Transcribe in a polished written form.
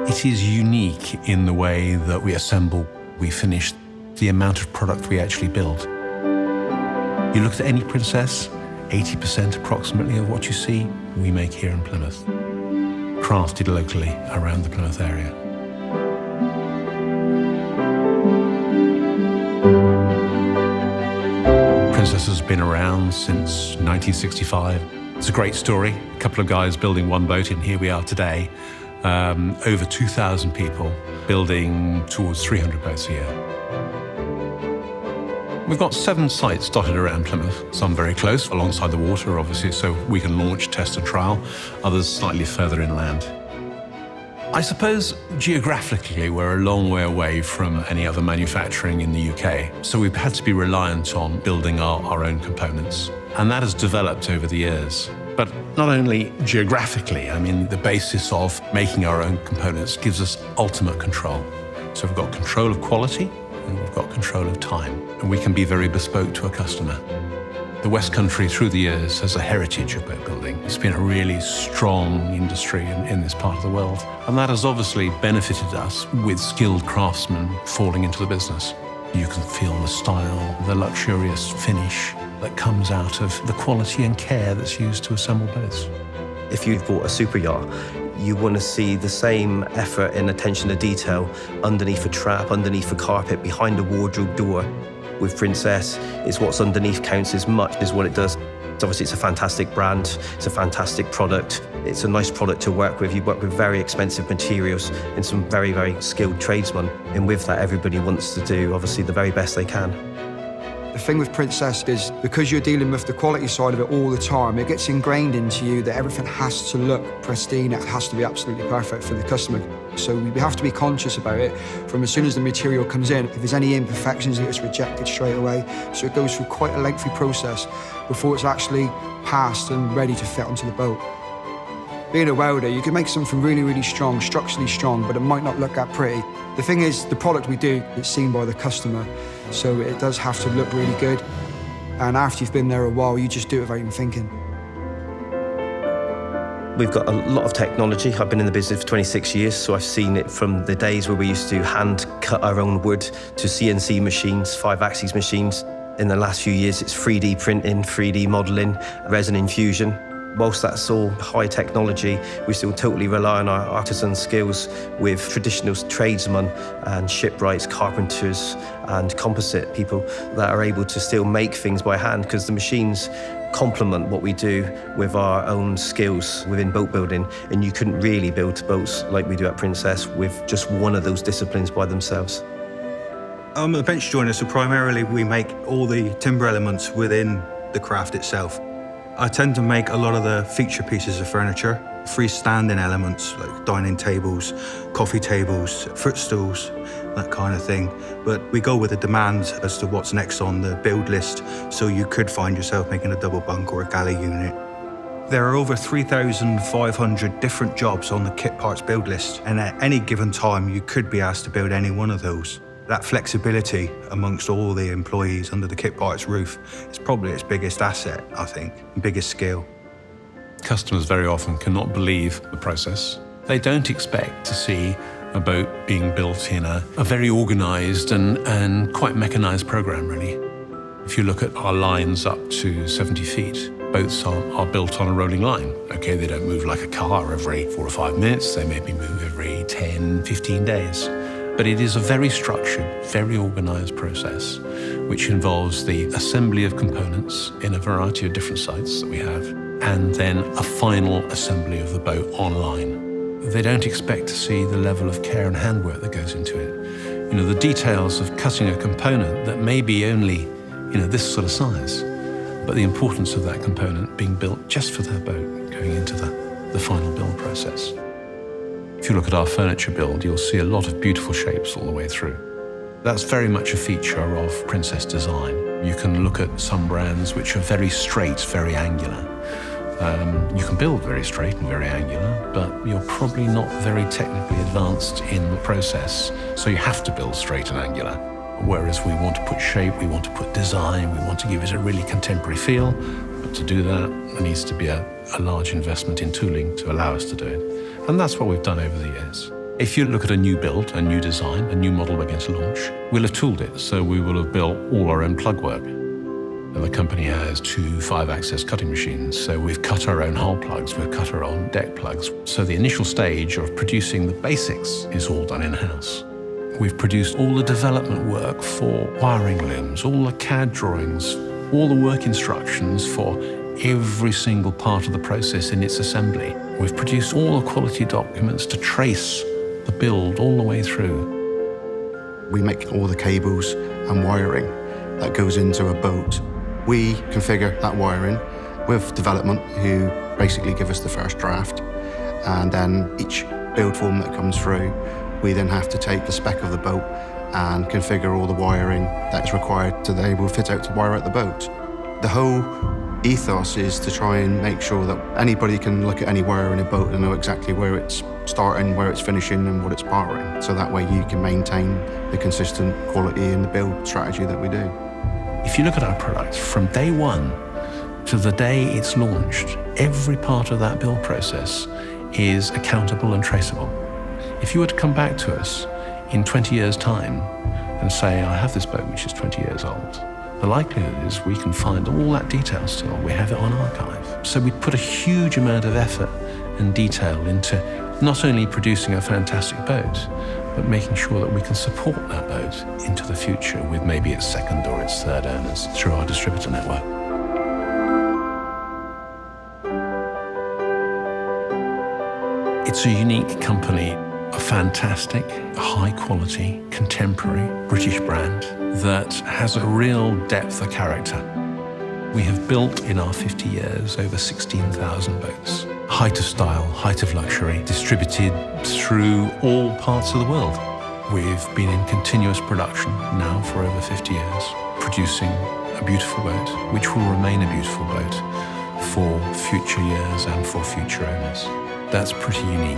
It is unique in the way that we assemble, we finish, the amount of product we actually build. You look at any Princess, 80% approximately of what you see, we make here in Plymouth, crafted locally around the Plymouth area. Princess has been around since 1965. It's a great story. A couple of guys building one boat, and here we are today. Over 2,000 people building towards 300 boats a year. We've got 7 sites dotted around Plymouth, some very close, alongside the water, obviously, so we can launch, test and trial, others slightly further inland. I suppose geographically we're a long way away from any other manufacturing in the UK, so we've had to be reliant on building our own components. And that has developed over the years. But not only geographically, I mean, the basis of making our own components gives us ultimate control. So we've got control of quality and we've got control of time, and we can be very bespoke to a customer. The West Country, through the years, has a heritage of boat building. It's been a really strong industry in this part of the world, and that has obviously benefited us with skilled craftsmen falling into the business. You can feel the style, the luxurious finish that comes out of the quality and care that's used to assemble boats. If you've bought a super yacht, you want to see the same effort and attention to detail underneath a trap, underneath a carpet, behind a wardrobe door. With Princess, it's what's underneath counts as much as what it does. Obviously, it's a fantastic brand, it's a fantastic product, it's a nice product to work with. You work with very expensive materials and some very, very skilled tradesmen. And with that, everybody wants to do, obviously, the very best they can. The thing with Princess is, because you're dealing with the quality side of it all the time, it gets ingrained into you that everything has to look pristine, it has to be absolutely perfect for the customer. So we have to be conscious about it from as soon as the material comes in. If there's any imperfections, it gets rejected straight away. So it goes through quite a lengthy process before it's actually passed and ready to fit onto the boat. Being a welder, you can make something really, really strong, structurally strong, but it might not look that pretty. The thing is, the product we do, it's seen by the customer, so it does have to look really good. And after you've been there a while, you just do it without even thinking. We've got a lot of technology. I've been in the business for 26 years, so I've seen it from the days where we used to hand cut our own wood to CNC machines, 5-axis machines. In the last few years, it's 3D printing, 3D modeling, resin infusion. Whilst that's all high technology, we still totally rely on our artisan skills with traditional tradesmen and shipwrights, carpenters and composite people that are able to still make things by hand, because the machines complement what we do with our own skills within boat building, and you couldn't really build boats like we do at Princess with just one of those disciplines by themselves. I'm a bench joiner, so primarily we make all the timber elements within the craft itself. I tend to make a lot of the feature pieces of furniture, freestanding elements like dining tables, coffee tables, footstools, that kind of thing. But we go with the demands as to what's next on the build list, so you could find yourself making a double bunk or a galley unit. There are over 3,500 different jobs on the kit parts build list, and at any given time you could be asked to build any one of those. That flexibility amongst all the employees under the kit parts roof is probably its biggest asset, I think, and biggest skill. Customers very often cannot believe the process. They don't expect to see a boat being built in a very organised and quite mechanised programme, really. If you look at our lines up to 70 feet, boats are built on a rolling line. Okay, they don't move like a car every 4 or 5 minutes, they maybe move every 10, 15 days. But it is a very structured, very organised process, which involves the assembly of components in a variety of different sites that we have, and then a final assembly of the boat online. They don't expect to see the level of care and handwork that goes into it. You know, the details of cutting a component that may be only, this sort of size, but the importance of that component being built just for that boat going into the final build process. If you look at our furniture build, you'll see a lot of beautiful shapes all the way through. That's very much a feature of Princess design. You can look at some brands which are very straight, very angular. You can build very straight and very angular, but you're probably not very technically advanced in the process, so you have to build straight and angular. Whereas we want to put shape, we want to put design, we want to give it a really contemporary feel, but to do that, there needs to be a large investment in tooling to allow us to do it. And that's what we've done over the years. If you look at a new build, a new design, a new model we're going to launch, we'll have tooled it, so we will have built all our own plug work. And the company has 2 5-axis cutting machines, so we've cut our own hull plugs, we've cut our own deck plugs. So the initial stage of producing the basics is all done in-house. We've produced all the development work for wiring looms, all the CAD drawings, all the work instructions for every single part of the process in its assembly. We've produced all the quality documents to trace the build all the way through. We make all the cables and wiring that goes into a boat. We configure that wiring with development, who basically give us the first draft, and then each build form that comes through, we then have to take the spec of the boat and configure all the wiring that is required to they will fit out to wire out the boat. The whole ethos is to try and make sure that anybody can look at any wire in a boat and know exactly where it's starting, where it's finishing, and what it's powering. So that way you can maintain the consistent quality in the build strategy that we do. If you look at our product, from day one to the day it's launched, every part of that build process is accountable and traceable. If you were to come back to us in 20 years' time and say, I have this boat which is 20 years old, the likelihood is we can find all that detail still. We have it on archive. So we put a huge amount of effort and detail into not only producing a fantastic boat, but making sure that we can support that boat into the future with maybe its second or its third owners through our distributor network. It's a unique company, a fantastic, high-quality, contemporary British brand that has a real depth of character. We have built in our 50 years over 16,000 boats. Height of style, height of luxury, distributed through all parts of the world. We've been in continuous production now for over 50 years, producing a beautiful boat, which will remain a beautiful boat for future years and for future owners. That's pretty unique.